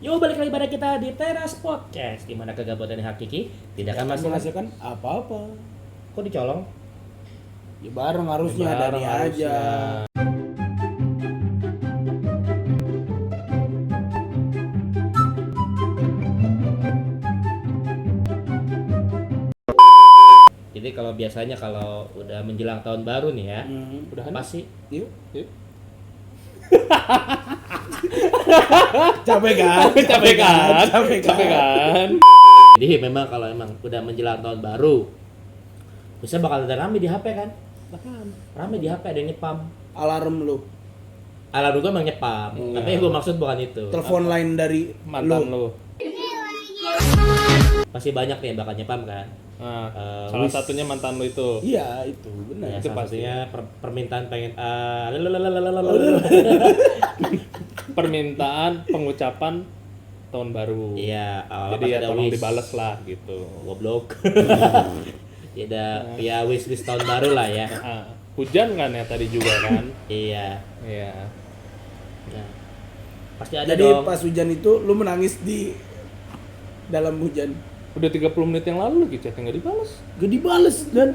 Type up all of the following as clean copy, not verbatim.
Yo, balik lagi pada kita di Teras Podcast, di mana kegabutan yang hakiki tidak akan menghasilkan apa-apa. Kok dicolong? Ya bareng harusnya Bareng dari harusnya. aja. Jadi kalau biasanya kalau udah menjelang tahun baru nih ya, Udahan? pasti Yuk. Yuk. Capek kan? Capek kan? Capek kan? jadi memang kalau emang udah menjelang tahun baru, bisa bakal ada rame di HP kan? Rame di HP ada yang nyepam. Alarm lu. Alarm gua emang nyepam, tapi yang gua maksud bukan itu. Telepon lain dari Mantan lu. Pasti banyak nih yang bakal nyepam kan? Nah, Wis. salah satunya mantan lu itu. Iya, itu benar. Ya, Itu salah pasti. satunya permintaan pengen Permintaan pengucapan tahun baru. Iya, awalnya Jadi pas ya ada tolong wish. dibales lah gitu. Goblok. Ya ada ya wish tahun baru lah ya. Ah, hujan kan ya tadi juga kan? Iya. Iya. Nah, pasti ada Jadi dong. pas hujan itu lu menangis di dalam hujan. Udah 30 menit yang lalu lagi chatnya nggak dibales. Gak dibales dan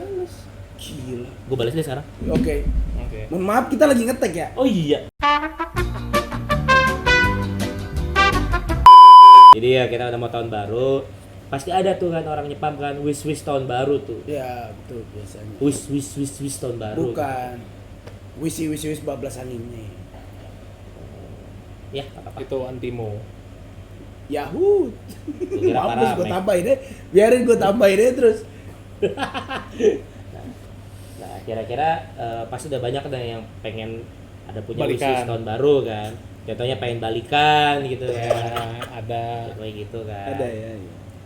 gila. Gue balas deh sekarang. Oke. Oke. Mohon maaf kita lagi ngetek ya. Oh iya. Jadi ya kita udah mau tahun baru, pasti ada tuh kan orang nyepam kan wish tahun baru tuh. Ya, betul biasanya. Wish tahun baru. Bukan. Wisi bablasan ini. Ya, apa-apa. Itu antimo. Yahoo. Gua kira Mampus parah, gue Mek. tambahin deh. Biarin gue tambahin deh terus. Nah, kira-kira pasti udah banyak kan yang pengen ada punya wish Balikan. tahun baru kan. Contohnya pengen balikan gitu Ya, kan. ada. Kayak gitu kan. Ada ya.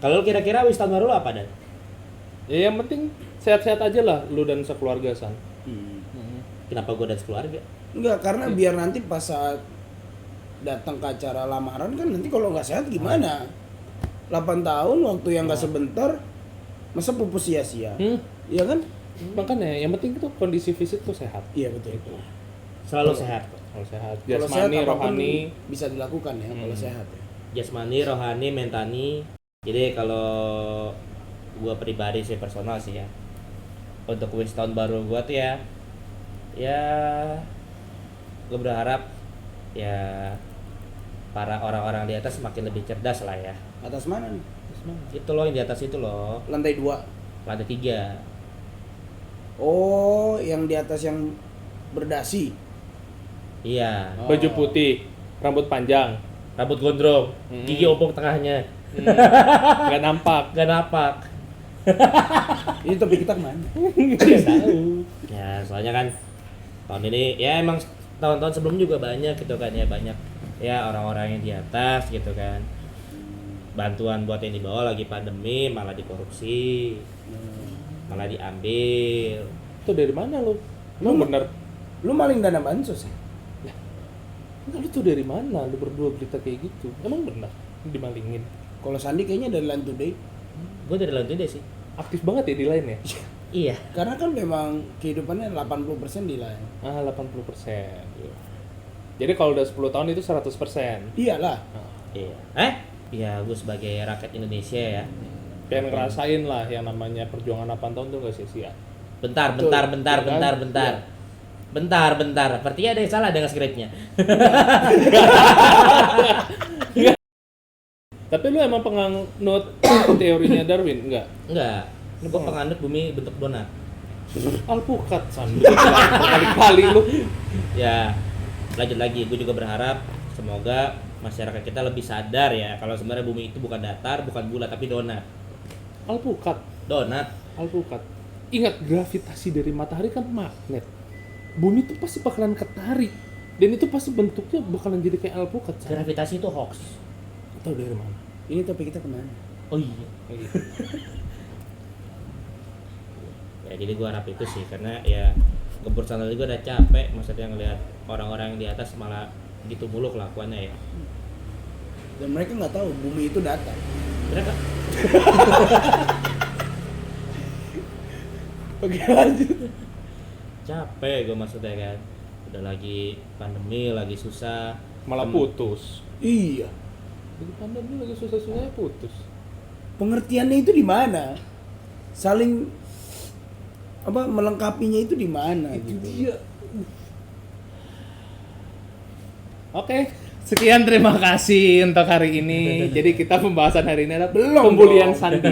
Kalau lu kira-kira wish tahun baru lu apa, Dan? Ya yang penting sehat-sehat aja lah lu dan sekeluarga San. Kenapa gua dan sekeluarga? Enggak, karena biar nanti pas saat datang ke acara lamaran kan nanti kalau nggak sehat gimana? 8 tahun waktu yang nggak sebentar, masa pupus sia-sia? Iya kan? Makanya yang penting itu kondisi fisik tuh sehat. Iya betul. Selalu sehat. Kalau sehat, Kalau sehat jasmani, apapun rohani. bisa dilakukan ya kalau sehat ya. Jasmani, rohani, mentani. Jadi kalau gua pribadi sih personal sih ya. Untuk wish tahun baru gua tuh ya gua berharap ya para orang-orang di atas makin lebih cerdas lah ya. Atas mana nih? Itu loh yang di atas itu loh, Lantai 2. lantai 3. Oh, yang di atas yang berdasi. Iya, Oh. Baju putih, rambut panjang, rambut gondrong, gigi opong tengahnya, nggak nampak. gak napak. Ini topik kita kemana? Tahu. Ya, soalnya kan tahun ini ya emang tahun-tahun sebelum juga banyak gitu kan ya, banyak ya orang-orang yang di atas gitu kan. Bantuan buat yang di bawah lagi pandemi malah dikorupsi, malah diambil. Itu dari mana lu? Emang bener? Lu maling dana bansos ya? Enggak, lu tuh dari mana? Lu berdua berita kayak gitu. Emang bener? Dimalingin. Kalau Sandi kayaknya dari Line Today. Gue dari lantai deh sih. Aktif banget ya di lain ya? Iya. Karena kan memang kehidupannya 80% di Line. Ah, 80%. Jadi kalau udah 10 tahun itu 100%. Iyalah. Iya. Ya gue sebagai rakyat Indonesia ya. Pengen ngerasain lah yang namanya perjuangan 8 tahun tuh gak sia-sia. Bentar. Betul kan? Bentar. Sepertinya ada yang salah dengan skripnya. Tapi lu emang penganut teorinya Darwin? Enggak? Enggak. Gue penganut bumi bentuk donat. Alpukat, San. Kali-kali lu. Ya, lanjut lagi. Gue juga berharap semoga masyarakat kita lebih sadar ya kalau sebenarnya bumi itu bukan datar, bukan bulat, tapi donat. Alpukat. Donat. Alpukat. Ingat, gravitasi dari matahari kan magnet. Bumi tuh pasti bakalan ketarik. Dan itu pasti bentuknya bakalan jadi kayak alpukat. San. Gravitasi itu hoax. Tahu dari mana? Ini topik kita kemana? Oh iya. Ya jadi gue harap itu sih karena ya kepersonal gue udah capek maksudnya ngelihat orang-orang yang di atas malah gitu mulu kelakuannya ya. Dan mereka nggak tahu bumi itu datar. Mereka Oke lanjut. capek gue maksudnya kan. Udah lagi pandemi, lagi susah. Malah putus. Iya. Lagi pandemi, lagi susah-susahnya putus. Pengertiannya itu di mana? Saling apa melengkapinya itu di mana Itu gitu. dia. Oke, sekian terima kasih untuk hari ini. Jadi kita pembahasan hari ini adalah pembulian Sandi.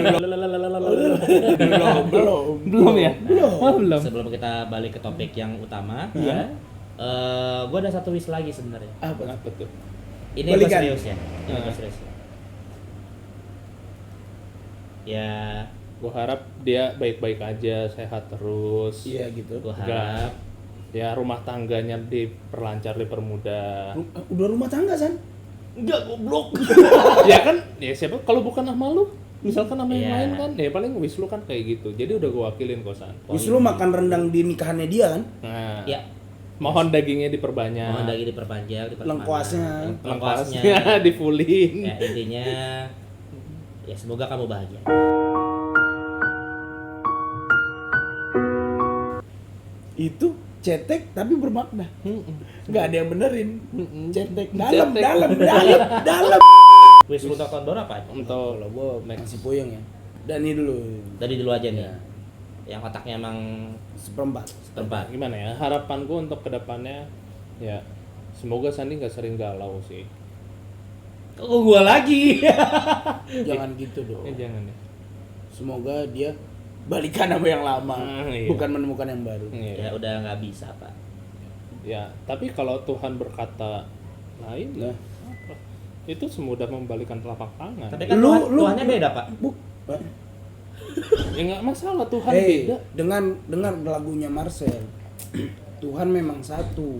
Belum ya? Belum. Sebelum kita balik ke topik yang utama, Iya. gue ada satu wish lagi sebenarnya. Apa? Apa tuh? Ini gue Balikan. serius ya. Ini gue serius. Ya, Gue harap dia baik-baik aja, sehat terus. Iya gitu. gue harap Ya rumah tangganya diperlancar, dipermudah. Udah rumah tangga San? enggak goblok. Ya kan, ya siapa kalau bukan nama lu? Misalkan nama yang Iya. lain kan, ya paling wish lu kan kayak gitu. Jadi udah gue wakilin kosan. Wis lu makan rendang di nikahannya dia kan? Nah, Ya, mohon dagingnya diperbanyak. mohon lagi diperpanjang, Lengkuasnya. lengkuasnya. di fullin. Ya, intinya ya semoga kamu bahagia. Itu cetek tapi bermakna. Nggak ada yang benerin. Cetek dalam, Cetek. dalam. Wish untuk tahun baru apa? Untuk Kalau gua masih puyeng ya. Dani dulu. Dari dulu aja nih. Yang otaknya emang Seperempat. tempat. gimana ya, harapanku untuk kedepannya ya semoga Sandi nggak sering galau sih. Kok gua lagi? Jangan gitu dong. Jangan ya. Semoga dia balikan sama yang lama, Iya. bukan menemukan yang baru. Ya Iya. udah nggak bisa, Pak. Ya, tapi kalau Tuhan berkata lain Lah. apa? Itu semudah membalikan telapak tangan. Tapi kan Lu- Tuhannya beda, Pak. Ya nggak masalah, Tuhan Hey, beda. dengar lagunya Marcel. Tuhan memang satu.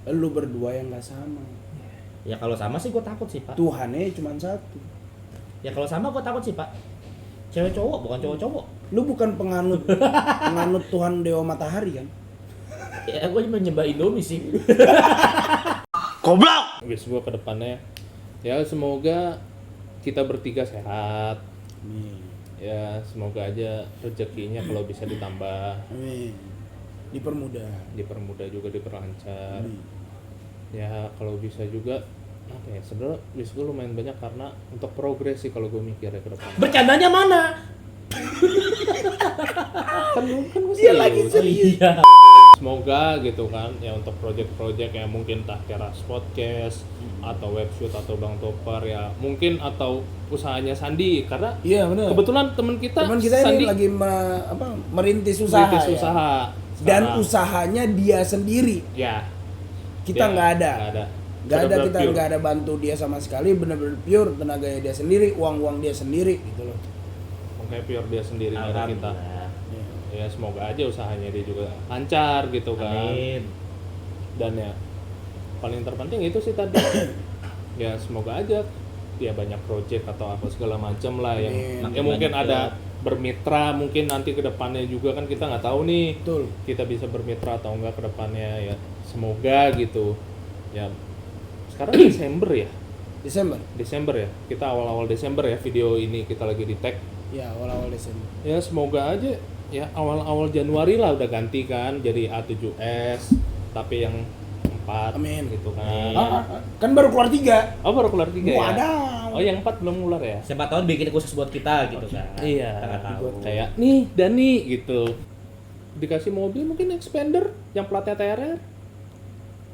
Lu berdua yang nggak sama. Ya kalau sama sih gua takut sih, Pak. Tuhannya cuma satu. Ya kalau sama gua takut sih, Pak. Cewek cowok bukan cowok-cowok. Lu bukan penganut Tuhan Dewa Matahari kan? Ya gua cuma nyembah Indomie sih. Wish gua ke depannya ya semoga kita bertiga sehat. Amin. Ya, semoga aja rezekinya kalau bisa ditambah, Amin. Dipermudah. dipermudah juga, diperlancar. Amin. Ya, kalau bisa juga apa ya? Sebenarnya wish gue lumayan banyak karena untuk progres sih kalau gue mikirnya ke depan. Bercandanya mana? Kan gue Dia lagi serius. Iya. Semoga gitu kan ya untuk project-project yang mungkin tak Keras Podcast atau webshoot atau Bang Topar ya mungkin atau usahanya Sandi karena Iya benar. kebetulan teman kita Teman kita ini lagi merintis usaha. merintis ya. usaha Dan sekarang. usahanya dia sendiri. Ya Kita ya, nggak ada. nggak ada Nggak ada, Bener-bener kita pure. nggak ada bantu dia sama sekali, bener-bener pure, tenaganya dia sendiri, uang dia sendiri gitu loh. Makanya pure dia sendiri nggak ada kita. Alhamdulillah. Ya semoga aja usahanya dia juga lancar gitu kan. Amin. Dan ya paling terpenting itu sih tadi. Ya semoga aja dia banyak project atau apa segala macam lah yang Amin. ya Makin mungkin banyak ada bermitra mungkin nanti ke depannya juga kan kita nggak tahu nih Betul. kita bisa bermitra atau enggak ke depannya ya semoga gitu ya sekarang Desember ya Desember. ya kita awal-awal Desember ya video ini kita lagi di tag Ya, awal-awal Desember. ya semoga aja ya awal-awal Januari lah udah ganti kan jadi A7S tapi yang 4 Amin. gitu kan Kan baru keluar 3. oh baru keluar 3 ya Wadaw. oh yang 4 belum keluar ya Siapa tahu bikin khusus buat kita gitu kan. iya Kita nggak tahu. kayak nih Dani gitu dikasih mobil mungkin expander yang platnya TRR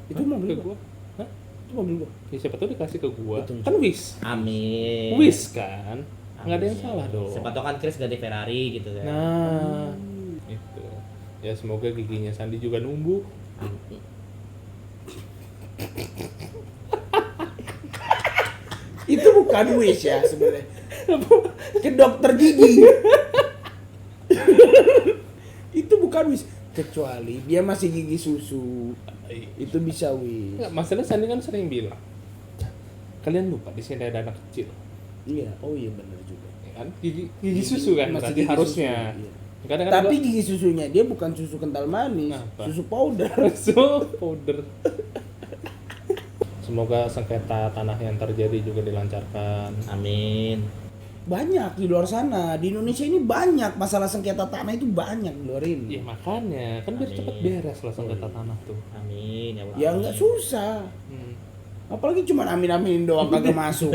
Itu Hah? mobil ke gua. gua Hah? Itu mobil gua. Ya, siapa tahu dikasih ke gua Betul. kan wish Amin. wish kan nggak ada yang Amin. salah dong Siapa tahu kan Chris ganti Ferrari gitu kan. nah itu ya semoga giginya Sandi juga numbuh Itu bukan wish ya sebenarnya. Ke dokter gigi. Itu bukan wish, kecuali dia masih gigi susu. Itu bisa wish. Nggak, masalah Sandi kan sering bilang kalian lupa di sini ada anak kecil Iya, oh iya benar juga. ya kan gigi susu kan Masih berarti gigi harusnya susu, iya. kadang-kadang Tapi gigi susunya dia bukan susu kental manis, Apa? susu powder. susu powder semoga sengketa tanah yang terjadi juga dilancarkan Amin. Banyak di luar sana, di Indonesia ini banyak masalah sengketa tanah itu banyak di luar ya ini. makanya kan biar Amin. cepat beres lah sengketa tanah tuh Amin ya Allah. Ya nggak susah. Hmm. Apalagi cuma amin-aminin doang kagak masuk.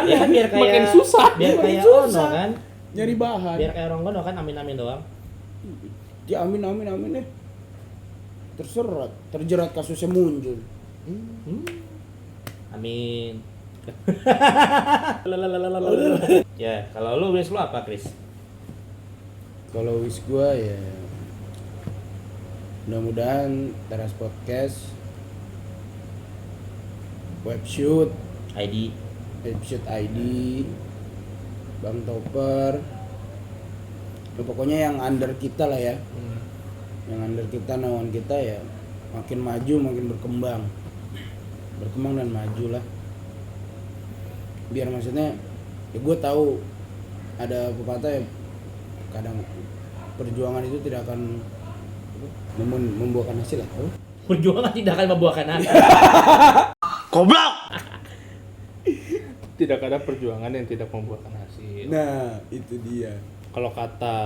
Ya kan biar kayak Makin susah. Biar Makin kayak susah. Ono kan. Nyari bahan. Biar kayak orang Ono kan amin-amin doang. Ya amin terjerat kasusnya muncul. Amin. Ya, kalau lu wish lu apa, Chris? Kalau wish gua ya mudah-mudahan Teras Podcast webshoot ID ID Bang Topper ya, pokoknya yang under kita lah ya, yang under kita, naungan kita ya makin maju, makin berkembang dan maju lah, biar maksudnya ya gue tahu ada pepatah ya, kadang perjuangan itu tidak akan membuahkan hasil lah. perjuangan tidak akan membuahkan hasil. Goblok. Tidak ada perjuangan yang tidak membuahkan hasil. Nah, itu dia. Kalau kata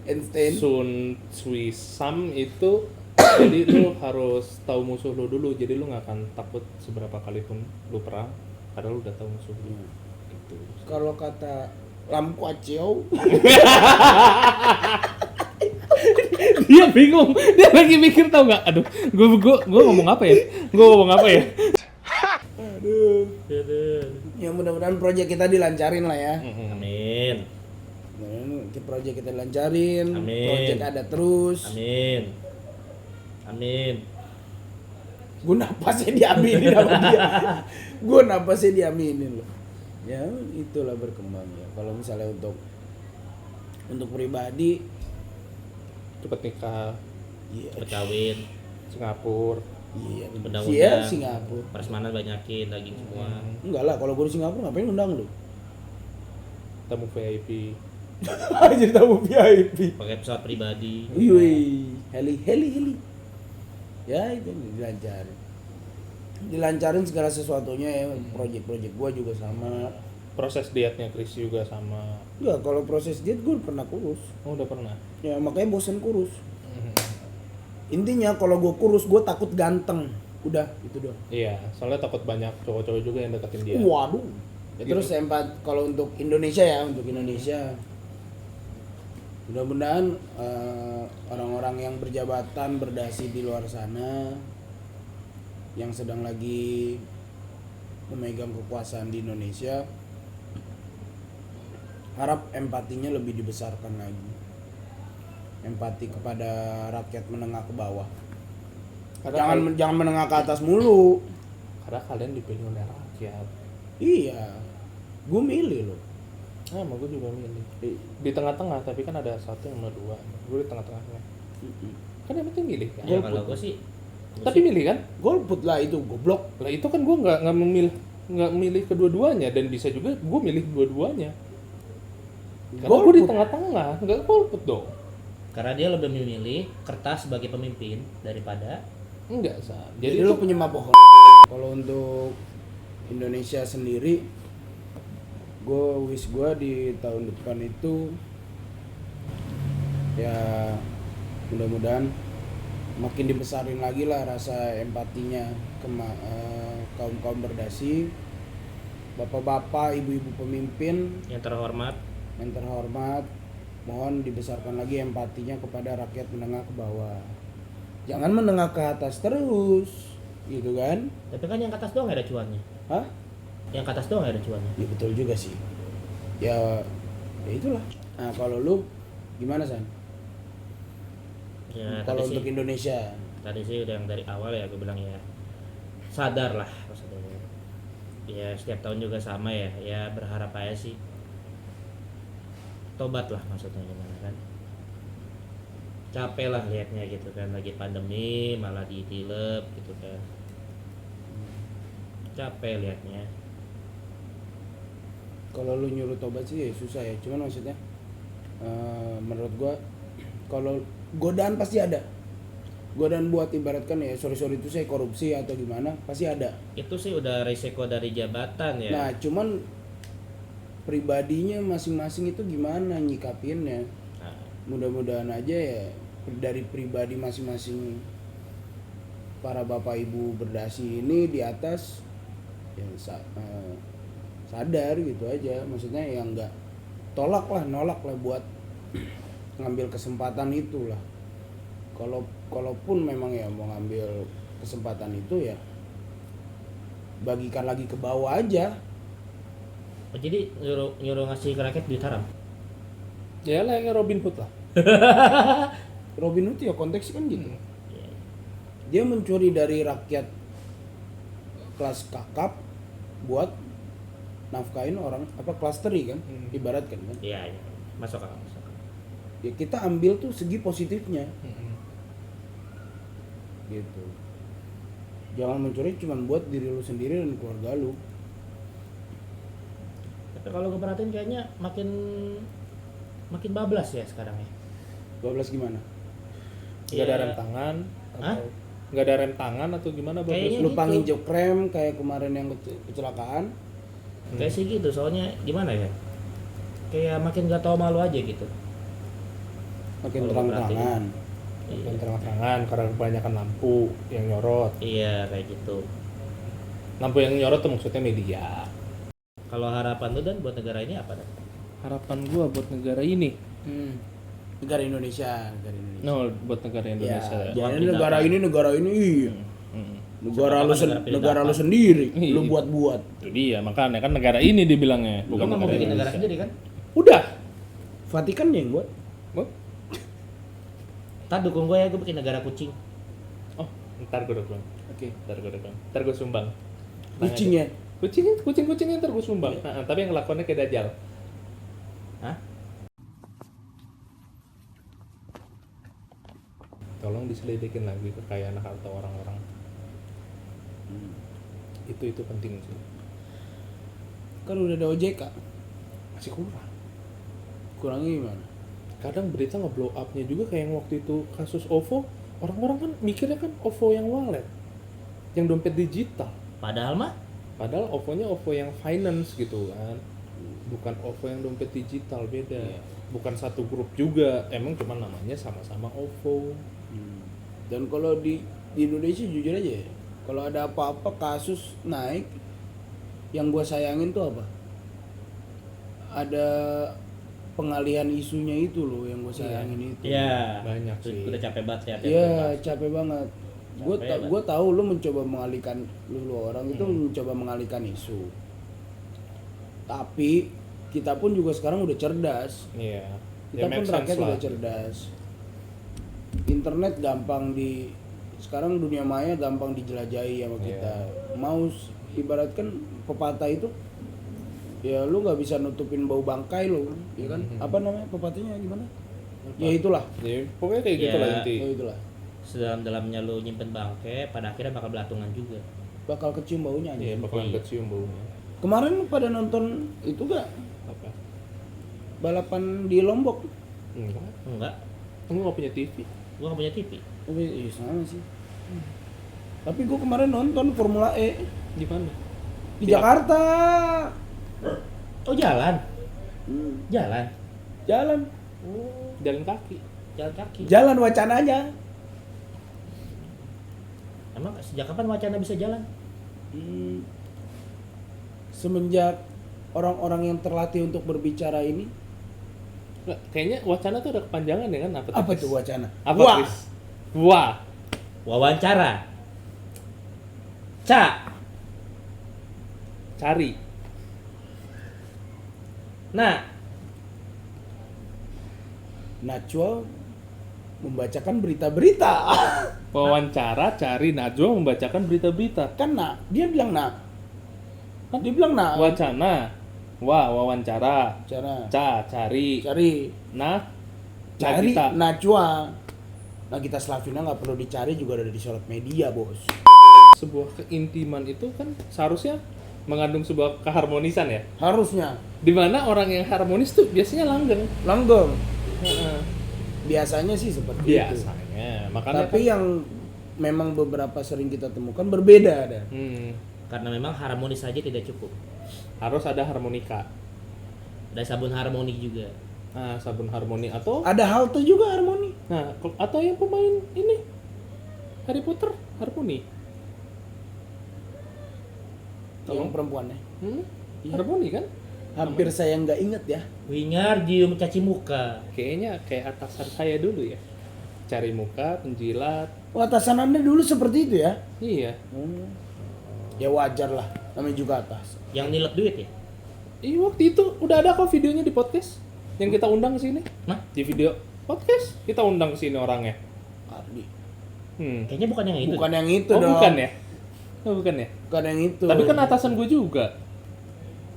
Einstein. Sun Sui Sam itu jadi lu harus tahu musuh lu dulu, jadi lu nggak akan takut seberapa kali pun lu perang karena lu udah tahu musuh lu. Gitu. Kalau kata Lam Kwa Cheo, Dia bingung, dia lagi mikir, tau nggak? Aduh, gue ngomong apa ya? aduh. Ya mudah-mudahan proyek kita dilancarin lah ya. Amin. Mudah-mudahan proyek kita dilancarin, Amin. proyek ada terus. Amin. Amin. Gue napasnya diaminin sama dia. Gue napasnya diaminin loh. Ya itulah berkembang ya. Kalau misalnya untuk pribadi, Cepet nikah, iya, Berkawin, Singapura. iya, Undang-undang. iya Singapura. Prasmanan banyakin daging semua. Enggak lah, kalau gue di Singapura ngapain undang lu? Tamu VIP. Jadi tamu VIP. Pakai pesawat pribadi. Wih, heli. Ya itu dilancarin segala sesuatunya ya. Proyek-proyek gua juga sama. Proses dietnya Chris juga sama. Enggak, kalau proses diet gua pernah kurus. Oh, udah pernah. Ya makanya bosen kurus. Intinya kalau gua kurus gua takut ganteng. Udah, itu doang. Iya, soalnya takut banyak cowok-cowok juga yang deketin dia. Waduh. Ya, Gitu. terus kalau untuk Indonesia ya, mudah-mudahan orang-orang yang berjabatan berdasi di luar sana yang sedang lagi memegang kekuasaan di Indonesia, harap empatinya lebih dibesarkan lagi. Empati kepada rakyat menengah ke bawah. Jangan menengah ke atas mulu. Karena kalian dipilih oleh rakyat. Iya. Gue milih loh. Nah, emang gue juga milih. Di tengah-tengah, tapi kan ada satu yang nomor 2. Gue di tengah-tengahnya. Kan yang penting milih kan. Ya kalau gue sih Tapi milih kan? Golput lah itu, goblok. Lah itu kan gue nggak memilih kedua-duanya, dan bisa juga gue milih dua-duanya. Karena gue di tengah-tengah, nggak golput dong. karena dia lebih memilih kertas sebagai pemimpin daripada Enggak, Sa. Jadi Jadi lu itu penyembah pohon. Kalau untuk Indonesia sendiri, wish gue di tahun depan itu ya mudah-mudahan makin dibesarin lagi lah rasa empatinya ke kaum berdasi, bapak-bapak, ibu-ibu pemimpin yang terhormat. yang terhormat. Mohon dibesarkan lagi empatinya kepada rakyat menengah ke bawah. Jangan menengah ke atas terus, gitu kan? Tapi kan yang ke atas doang nggak ada cuannya. Hah? Yang ke atas doang nggak ada cuannya. Ya betul juga sih. Ya itulah. Nah kalau lu gimana San? Ya, Kalau tadi untuk sih, Indonesia, tadi sih udah yang dari awal ya gue bilang ya sadar lah maksudnya. Ya setiap tahun juga sama ya. Ya berharap aja sih. Tobat lah maksudnya gimana kan. Capek lah liatnya gitu kan, lagi pandemi malah ditilep gitu kan. Capek liatnya. kalau lu nyuruh tobat sih ya susah ya. Cuman maksudnya menurut gua kalau godaan pasti ada. Godaan buat ibaratkan ya sorry itu saya korupsi atau gimana pasti ada. Itu sih udah resiko dari jabatan ya. Nah cuman pribadinya masing-masing itu gimana nyikapinnya. Nah, Mudah-mudahan aja ya dari pribadi masing-masing para bapak ibu berdasi ini di atas ya sadar gitu aja, maksudnya yang nggak nolak lah buat ngambil kesempatan itulah. Kalaupun memang ya mau ngambil kesempatan itu ya bagikan lagi ke bawah aja. Oh, jadi nyuruh ngasih ke rakyat duit haram. Ya layaknya Robin Hood lah. Robin Hood ya konteksnya kan gitu. Iya. Dia mencuri dari rakyat kelas kakap buat nafkahin orang apa kelas teri kan, ibaratkan kan. Iya, iya. Masuk akal, masuk akal. Ya kita ambil tuh segi positifnya gitu. Jangan mencuri cuma buat diri lu sendiri dan keluarga lu. Tapi kalau gue perhatiin kayaknya makin bablas ya sekarang ya. 12 gimana? Nggak ada Iya. rem tangan Hah? atau nggak ada rem tangan atau gimana Kayaknya bagus? Lupa gitu. nginjek rem kayak kemarin yang kecelakaan. Kayak sih gitu, soalnya gimana ya? Kayak makin gak tahu malu aja gitu. Makin Kalau terang-terangan. Bukan terang-terangan karena kebanyakan lampu yang nyorot. Iya, kayak gitu. Lampu yang nyorot tuh maksudnya media. Kalau harapan lu dan buat negara ini apa Dan? Harapan gua buat negara ini, Negara Indonesia. no, buat negara Indonesia. Ya, Ya. jangan Makin negara dapat. ini iya. Hmm. Negara lu sendiri, Iya. lu buat-buat. Itu dia, makanya kan negara ini dibilangnya, Lu bukan kan mau bikin negara Indonesia. sendiri kan? Udah. Vatikan yang buat. Oh, Ntar dukung gue ya, gue bikin negara kucing. oh, ntar gua dukung. Oke. Ntar gua sumbang. Kucingnya. Kucingnya ntar gua sumbang. Nah, tapi yang ngelakonnya kayak Dajjal. Hah? Tolong diselidikin lagi kekayaan harta orang-orang. Itu penting sih. Kan udah ada OJK. Masih kurang. Kurangnya gimana? Kadang berita nge-blow up-nya juga kayak yang waktu itu kasus OVO, orang-orang kan mikirnya kan OVO yang wallet, yang dompet digital. Padahal mah Padahal OVO-nya OVO yang finance gitu kan, bukan OVO yang dompet digital, beda. Iya. Bukan satu grup juga, emang cuma namanya sama-sama OVO. Dan kalau di Indonesia jujur aja ya, kalau ada apa-apa kasus naik, yang gua sayangin tuh apa? Ada pengalihan isunya itu loh yang gua sayangin itu. ya Banyak sih. udah capek banget ya. Iya, capek banget. Capek Gue tahu lu mencoba mengalihkan lu orang itu mencoba mengalihkan isu. Tapi kita pun juga sekarang udah cerdas. Iya. Kita pun make sense rakyat lah. udah cerdas. Internet gampang sekarang dunia maya gampang dijelajahi sama kita. Mau ibaratkan pepatah itu ya lu nggak bisa nutupin bau bangkai lo, ya kan? Apa namanya pepatahnya gimana? Ya itulah. Jadi pokoknya kayak gitu Ya. lah inti. Ya itulah. Sedalam-dalamnya lu nyimpen bangke, pada akhirnya bakal belatungan juga. Bakal kecium baunya aja. Iya, bakalan Iya. kecium baunya. Kemarin lu pada nonton itu gak Apa? balapan di Lombok? Enggak. Enggak, Kamu nggak punya TV? gua gak punya TV. Oh iya sama sih. Tapi gua kemarin nonton Formula E Di mana? di Di Jakarta. Oh, jalan. Hmm, Jalan. Jalan. Oh, Jalan kaki. jalan kaki. Jalan wacananya. Emang sejak kapan wacana bisa jalan? Hmm, Semenjak orang-orang yang terlatih untuk berbicara ini, Nggak, kayaknya wacana tuh ada kepanjangan ya kan? apa tuh wacana? Apa, Wah, Chris? Wah. Wawancara. Ca. Cari. Nah, Najwa membacakan berita-berita. Wawancara, cari, Najwa membacakan berita-berita. Kan dia bilang dia bilang Wacana. Wah, wawancara. cara Cari. cari cari Nagita. Najwa. Nagita Slavina nggak perlu dicari juga ada di sosial media, bos. Sebuah keintiman itu kan seharusnya mengandung sebuah keharmonisan ya. Harusnya Dimana orang yang harmonis tuh biasanya langgeng. langgeng. Heeh. Biasanya sih seperti itu. Biasanya. Makanya Tapi yang memang beberapa sering kita temukan berbeda ada. karena memang harmonis saja tidak cukup. Harus ada harmonika. Ada sabun harmoni juga. Nah, sabun harmoni atau Ada halte juga harmoni. atau yang pemain ini Harry Potter, Harpuni. Yang perempuannya. Harpuni kan? Hampir saya nggak inget ya. Wingardium caci muka. Kayaknya kayak atasan saya dulu ya. Cari muka, penjilat. Oh, atasan Anda dulu seperti itu ya? Iya. Ya wajar lah, namanya juga atas. Yang nilep duit ya? Iya waktu itu udah ada kok videonya di podcast yang kita undang ke sini. Nah, Di video podcast kita undang ke sini orangnya. Ardi. kayaknya bukan yang itu. Bukan yang itu Oh dong. bukan ya? Oh bukan ya? Bukan yang itu. Tapi kan atasan gue juga.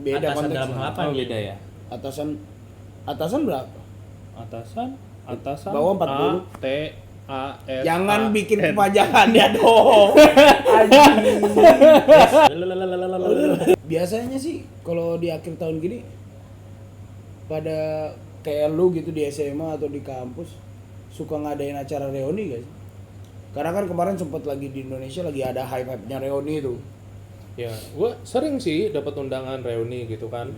beda Atasan konteksnya. dalam hal apa Oh nih? beda ya. Atasan berapa? Atasan. Bawah 40. A T A S. Jangan A, bikin N. kepanjangan ya dong. Anjing. Lalalalalalala. Biasanya sih kalau di akhir tahun gini pada kayak lu gitu di SMA atau di kampus suka ngadain acara reuni gak sih? Karena kan kemarin sempat lagi di Indonesia lagi ada hype-nya reuni itu. Ya, gue sering sih dapat undangan reuni gitu kan.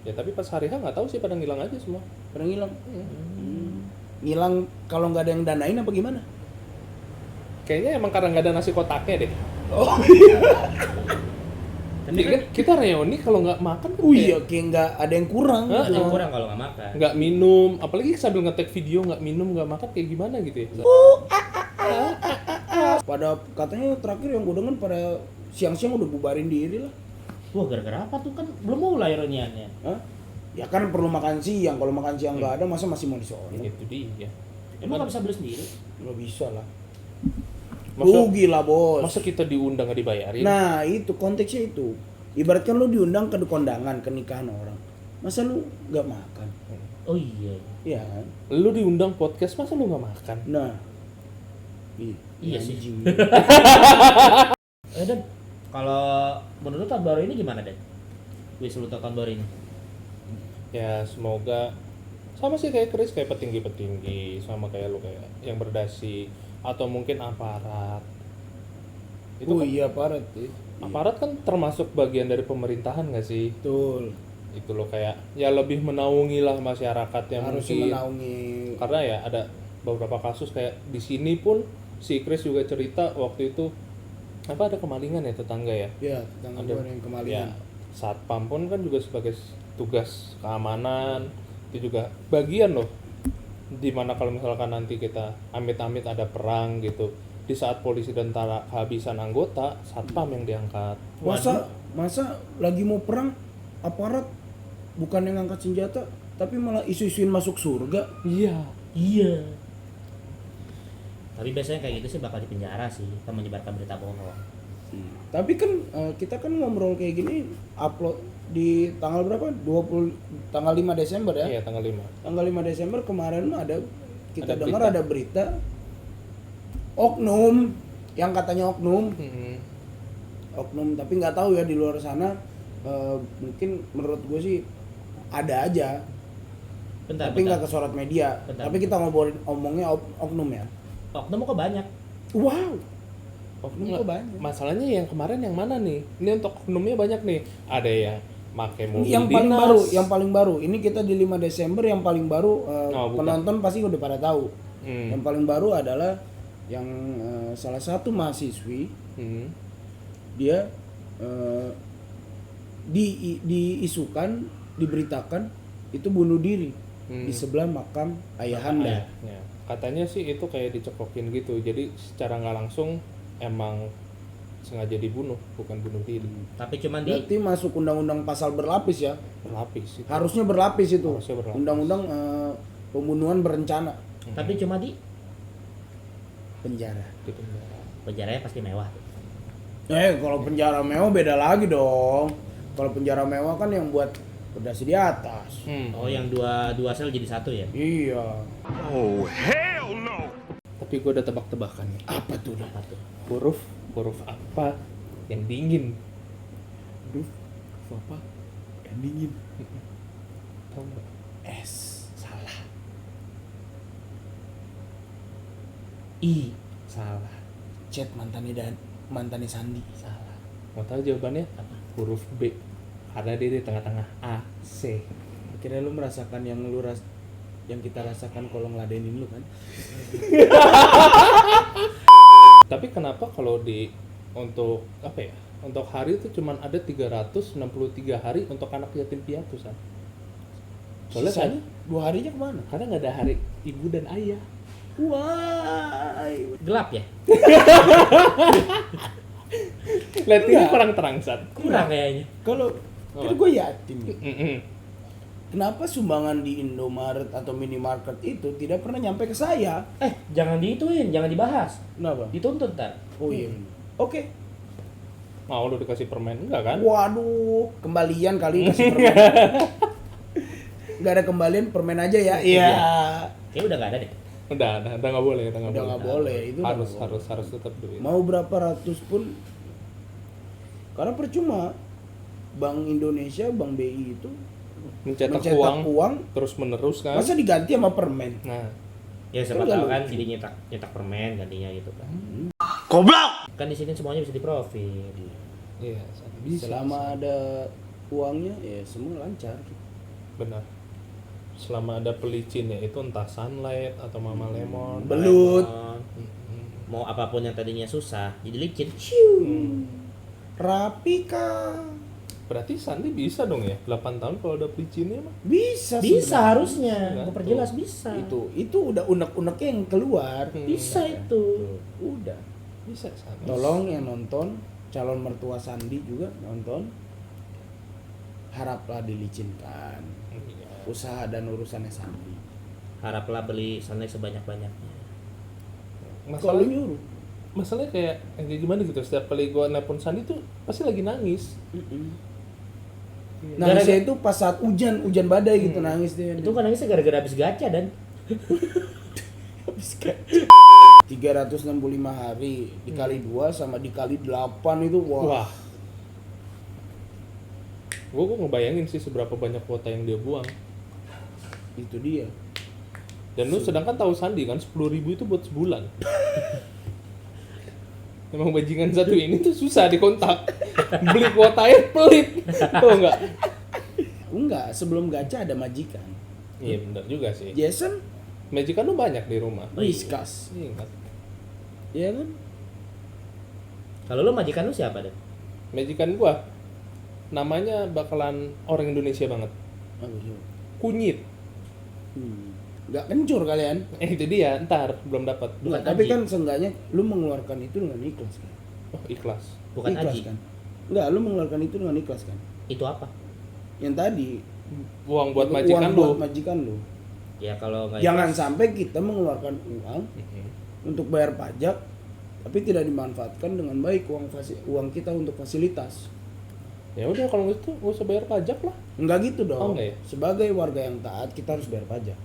Ya tapi pas hari H nggak tahu sih pada ngilang aja semua. Pernah ngilang? Ngilang kalau nggak ada yang danain apa gimana? Kayaknya emang karena nggak ada nasi kotaknya deh. Oh Tapi Kan kita reuni kalau nggak makan kan iya, kayak nggak ada yang kurang. Hah? yang kurang kalau nggak makan. nggak minum, apalagi sambil nge-tag video nggak minum nggak makan kayak gimana gitu ya. Pada katanya terakhir yang gue denger pada siang-siang udah bubarin diri lah. Wah, gara-gara apa tuh kan belum mulai reuniannya. Hah? Ya kan perlu makan siang. Kalau makan siang nggak ada, masa masih mau di sono? Itu dia. Emang nggak bisa beli sendiri? Nggak bisa lah. Masa, Rugi lah bos. masa kita diundang nggak dibayarin? Nah itu konteksnya itu. Ibaratkan lu diundang ke kondangan, ke nikahan orang. Masa lu nggak makan? Oh iya. Iya kan? Lu diundang podcast masa lu nggak makan? Nah. Iya sih. anjing. Dan kalau menurut tahun baru ini gimana, Dan? Wis lu tahun baru ini? Ya semoga sama sih kayak Chris, kayak petinggi-petinggi, sama kayak lu kayak yang berdasi atau mungkin aparat. Itu Oh kan, iya parah tuh. aparat kan termasuk bagian dari pemerintahan nggak sih? Betul. Itu loh kayak ya lebih menaungi lah masyarakat yang Harusnya mungkin menaungi. karena ya ada beberapa kasus kayak di sini pun si Chris juga cerita waktu itu apa ada kemalingan ya tetangga ya. Ya, tentang Ada yang ya, kemalingan. satpam pun kan juga sebagai tugas keamanan itu juga bagian loh dimana kalau misalkan nanti kita amit-amit ada perang gitu di saat polisi dan tentara kehabisan anggota satpam yang diangkat. Masa lagi mau perang aparat bukan yang ngangkat senjata tapi malah isu-isuin masuk surga. Iya. Iya. Tapi biasanya kayak gitu sih bakal dipenjara sih, kan menyebarkan berita bohong. Tapi kan kita kan ngobrol kayak gini upload di tanggal berapa? Tanggal 5 Desember ya. Iya tanggal 5. Tanggal 5 Desember kemarin ada kita Ada dengar berita. ada berita oknum yang katanya oknum tapi nggak tahu ya di luar sana mungkin menurut gue sih ada aja Bentar, tapi nggak bentar. kesorot media. Bentar. Tapi kita ngomongnya oknum ya. Oknum kok banyak? Wow. Oknum Nggak, kok banyak. masalahnya yang kemarin yang mana nih? Ini untuk oknumnya banyak nih. Ada yang pakai mobil Yang paling dinas. baru, yang paling baru. Ini kita di 5 Desember yang paling baru bukan. penonton pasti udah pada tahu. Hmm. Yang paling baru adalah yang salah satu mahasiswi Hmm. dia diisukan, diberitakan itu bunuh diri di sebelah makam ayahanda. Ya. Katanya sih itu kayak dicekokin gitu. Jadi secara nggak langsung emang sengaja dibunuh, bukan bunuh diri. Tapi cuman di Berarti masuk undang-undang pasal berlapis ya. Berlapis itu. Harusnya berlapis itu. Harusnya berlapis. Undang-undang pembunuhan berencana. tapi cuma di Penjara. Di penjara. penjaranya pasti mewah. Kalau penjara mewah beda lagi dong. Kalau penjara mewah kan yang buat berdasi di atas. Oh, yang dua sel jadi satu ya? Iya. Tapi gue udah tebak-tebakan nih. Apa tuh? Apa tuh? Huruf apa yang dingin? Aduh, apa? Yang dingin. Tahu nggak? S. Salah. I. Salah. Chat mantannya Sandi. Salah. Mau tahu jawabannya? Apa? Huruf B. Ada dia di tengah-tengah. A, C. Akhirnya lu merasakan yang kita rasakan kalau ngeladenin lu kan? Tapi kenapa kalau untuk apa ya? Untuk hari itu cuman ada 363 hari untuk anak yatim piatu, San. Soalnya kan Sisanya 2 harinya kemana? karena nggak ada hari ibu dan ayah. Wah, Gelap ya? Lihat ini Enggak. kurang terang, San. Kurang kayaknya. kalau Oh. kan gue yatim ya. Mm-mm. Kenapa sumbangan di Indomaret atau minimarket itu tidak pernah nyampe ke saya? Jangan diituin, jangan dibahas. Kenapa? Dituntut ntar. Oh iya. Oke. Mau lu dikasih permen enggak kan? Waduh, kembalian kali kasih permen. Nggak ada kembalian, permen aja ya. Iya. Kayaknya udah nggak ada deh. Udah nggak boleh, Udah nggak boleh. Itu udah Harus nggak boleh. harus tetap duit. Mau berapa ratus pun, karena percuma. Bank Indonesia, Bank BI itu Mencetak mencetak uang uang, terus menerus kan. masa diganti sama permen? Nah, Ya siapa Kan nggak tahu kan lucu. jadi nyetak permen gantinya gitu kan. Goblok! Kan di sini semuanya bisa diprofit. iya, Selama ada uangnya, ya semua lancar. benar. Selama ada pelicinnya itu entah Sunlight atau Mama Lemon. Belut. Lemon. Mau apapun yang tadinya susah jadi licin. Hmm. Rapi kah? Berarti Sandi bisa dong ya 8 tahun kalau ada pelicinnya mah. Bisa. Bisa sebenarnya. harusnya. Nah, Gue perjelas bisa. Itu udah unek-uneknya yang keluar. Bisa itu. Udah. Bisa Sandi. Tolong yang nonton, calon mertua Sandi juga nonton. Haraplah dilicinkan Iya. usaha dan urusannya Sandi. Haraplah beli sunlight sebanyak-banyaknya. Kalau Masalah, nyuruh. masalahnya kayak gimana gitu, setiap kali gua nelpon Sandi tuh pasti lagi nangis. Nangisnya itu pas saat hujan badai gitu nangis dia. Itu kan nangisnya gara-gara habis gacha dan 365 hari dikali 2 sama dikali 8 itu wah. Wah. Gua ngebayangin sih seberapa banyak kuota yang dia buang. Itu dia. Dan lu sedangkan tahu Sandi kan 10.000 itu buat sebulan. Emang bajingan satu ini tuh susah dikontak. Beli kuotanya pelit. Tuh enggak? Enggak, sebelum gacha ada majikan. Iya benar juga sih. Jason Majikan lu banyak di rumah. Whiskas. Ingat. Iya kan? kalau lu majikan lu siapa deh? Majikan gua namanya bakalan orang Indonesia banget. Apa sih? Kunyit. Nggak kencur kalian. Itu dia, ntar belum dapat. Bukan Tapi Aji. kan seenggaknya lu mengeluarkan itu dengan ikhlas kan? Oh, ikhlas. Bukan ikhlas Aji. kan? Enggak, lu mengeluarkan itu dengan ikhlas kan? Itu apa? Yang tadi Uang buat uang majikan buat lu. majikan lu. Ya kalau nggak Jangan ikhlas, sampai kita mengeluarkan uang untuk bayar pajak tapi tidak dimanfaatkan dengan baik uang kita untuk fasilitas. Ya udah kalau gitu gak usah bayar pajak lah. Enggak gitu dong. Oh, enggak ya? Sebagai warga yang taat kita harus bayar pajak.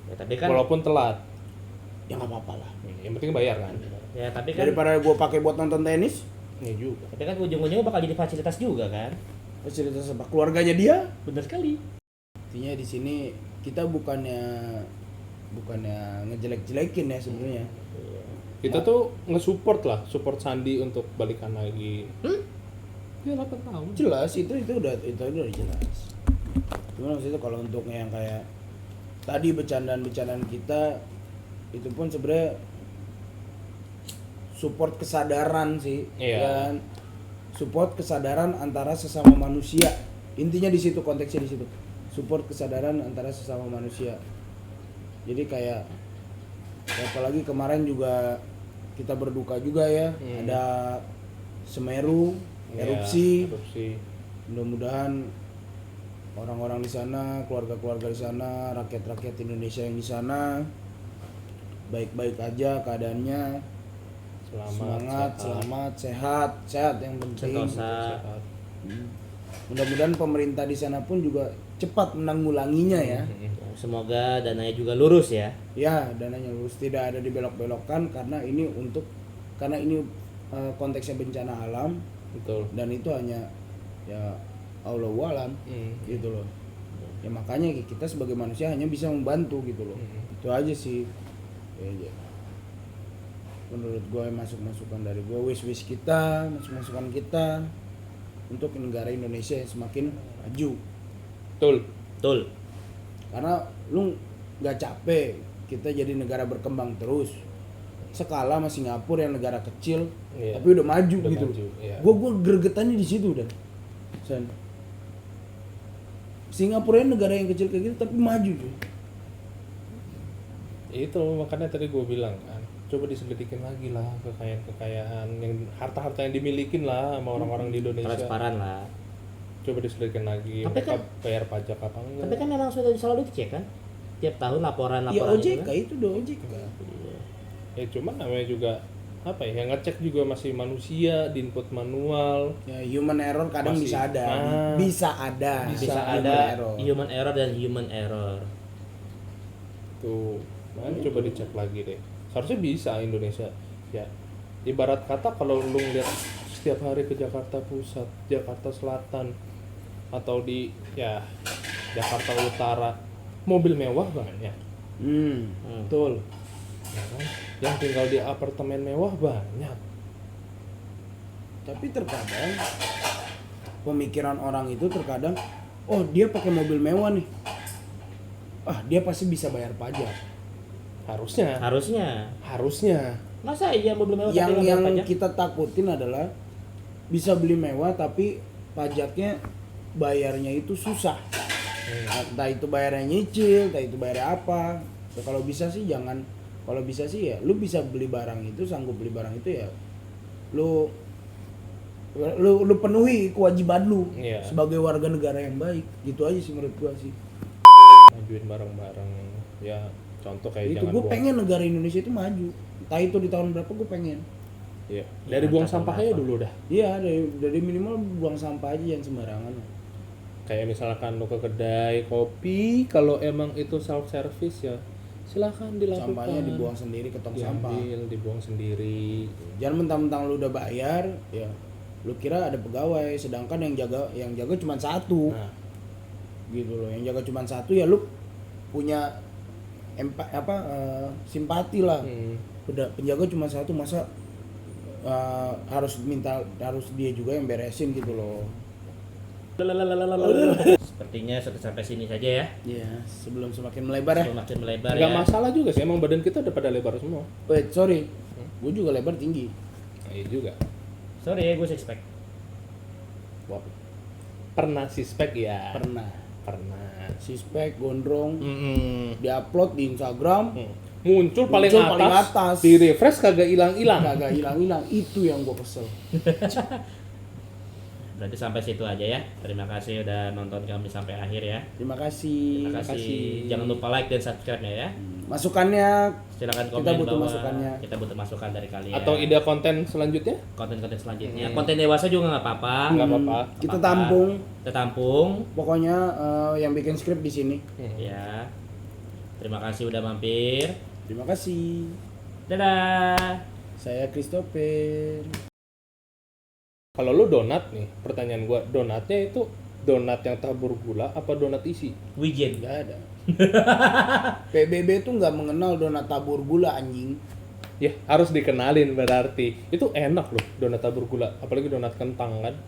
ya, tapi kan Walaupun telat. Ya nggak apa-apa lah. Yang penting bayar kan. ya tapi kan Daripada gua pakai buat nonton tenis, Iya juga. tapi kan ujung-ujungnya bakal jadi fasilitas juga kan. fasilitas apa? Keluarganya dia. Bener sekali. Intinya di sini kita bukannya ngejelek-jelekin ya sebenarnya. Kita tuh nge-support lah, support Sandi untuk balikan lagi. Dia 8 tahun. Jelas itu udah jelas. Cuma maksudnya kalau untuk yang kayak tadi bercandaan-bercandaan kita itu pun sebenarnya support kesadaran sih, Iya. kan? Support kesadaran antara sesama manusia. Intinya di situ, konteksnya di situ. Support kesadaran antara sesama manusia. Jadi kayak apalagi kemarin juga kita berduka juga ya, ada Semeru Iya, erupsi. erupsi. Mudah-mudahan orang-orang di sana, keluarga-keluarga di sana, rakyat-rakyat Indonesia yang di sana baik-baik aja keadaannya. Semangat, selamat, sehat yang penting. Sentosa. Sehat. Mudah-mudahan pemerintah di sana pun juga cepat menanggulanginya ya. Semoga dananya juga lurus ya. Ya, dananya lurus, tidak ada dibelok-belokkan karena ini konteksnya bencana alam Betul. dan itu hanya ya Allahu alam gitu loh. Ya makanya kita sebagai manusia hanya bisa membantu gitu loh. Itu aja sih. Ya. Menurut gue masukan dari gue, wish kita, masukan kita untuk negara Indonesia yang semakin maju. Betul. Betul. Karena lu nggak capek kita jadi negara berkembang terus. skala sama Singapura yang negara kecil, Iya. tapi udah maju Udah gitu. maju, iya. Gue gregetannya di situ dan. San. Singapura yang negara yang kecil kayak gitu tapi maju cuy. Itu makanya tadi gue bilang kan, coba diselidikin lagi lah kekayaan yang harta-harta yang dimilikin lah sama orang-orang di Indonesia. Transparan lah. Coba diselidikin lagi, Tapi mereka kan- bayar pajak apa enggak. Tapi kan memang sudah selalu dicek kan? Tiap tahun laporan Ya gitu OJK kan? itu udah OJK. Iya. Ya cuman namanya juga apa ya, yang ngecek juga masih manusia, di input manual. Ya human error kadang Masih. bisa ada. Ah. Bisa ada. Bisa human ada error. human error dan human error. Tuh, coba dicek lagi deh. Seharusnya bisa Indonesia. Ya, ibarat kata kalau lu ngeliat setiap hari ke Jakarta Pusat, Jakarta Selatan, atau di ya Jakarta Utara, mobil mewah banyak. Betul. Ya kan? Yang tinggal di apartemen mewah banyak. Tapi terkadang pemikiran orang itu terkadang, oh dia pakai mobil mewah nih, ah dia pasti bisa bayar pajak. Harusnya. Masa iya mobil mewah Yang tapi nggak yang bayar pajak? kita takutin adalah bisa beli mewah tapi pajaknya bayarnya itu susah. Entah itu bayarnya nyicil, entah itu bayar apa. Ya, kalau bisa sih jangan. Kalau bisa sih ya, lu bisa beli barang itu, sanggup beli barang itu ya, lu penuhi kewajiban lu Iya. sebagai warga negara yang baik. Gitu aja sih menurut gua sih. Majuin barang-barang. Ya, contoh kayak Itu jangan gue buang. pengen negara Indonesia itu maju. Entah itu di tahun berapa gue pengen. Iya. Dari Ya, buang contoh sampah aja apa? dulu dah. Iya, dari minimal buang sampah aja yang sembarangan. Kayak misalkan lo ke kedai kopi, kalau emang itu self service ya silakan dilakukan. Sampahnya dibuang sendiri ke tong sampah. Diambil, dibuang sendiri. Jangan mentang-mentang lu udah bayar, ya lu kira ada pegawai, sedangkan yang jaga cuma satu. Nah, Gitu loh. Yang jaga cuma satu ya lu punya simpati lah. Udah penjaga cuma satu, masa harus dia juga yang beresin gitu loh. Sepertinya sampai sini saja ya. Ya, sebelum semakin melebar ya. Semakin melebar nggak ya. masalah juga sih, emang badan kita udah pada lebar semua. Wait, sorry. Gue juga lebar tinggi. Nah, iya juga. Sorry ya, gue six pack. Wah. Pernah sispek ya? Pernah. Sispek, gondrong, Mm-mm. diupload di Instagram, Muncul paling Muncul paling atas, atas. di refresh kagak hilang-hilang. kagak hilang-hilang. Itu yang gue kesel. Berarti sampai situ aja ya. Terima kasih udah nonton kami sampai akhir ya. Terima kasih. Terima kasih. kasih. Jangan lupa like dan subscribe-nya ya. Masukannya Silakan Kita komen butuh bawah. masukannya. Kita butuh masukan dari kalian. Atau ide konten selanjutnya? konten-konten selanjutnya. Konten dewasa juga nggak apa-apa. Nggak apa-apa. kita Apa-apa. tampung. Kita tampung. Pokoknya yang bikin skrip di sini. Ya. Terima kasih udah mampir. Terima kasih. Dadah. Saya Christopher. Kalau lu donat nih, pertanyaan gua, donatnya itu donat yang tabur gula apa donat isi? Wijen. Nggak ada. PBB tuh nggak mengenal donat tabur gula anjing. Ya, harus dikenalin berarti. Itu enak loh donat tabur gula, apalagi donat kentang kan.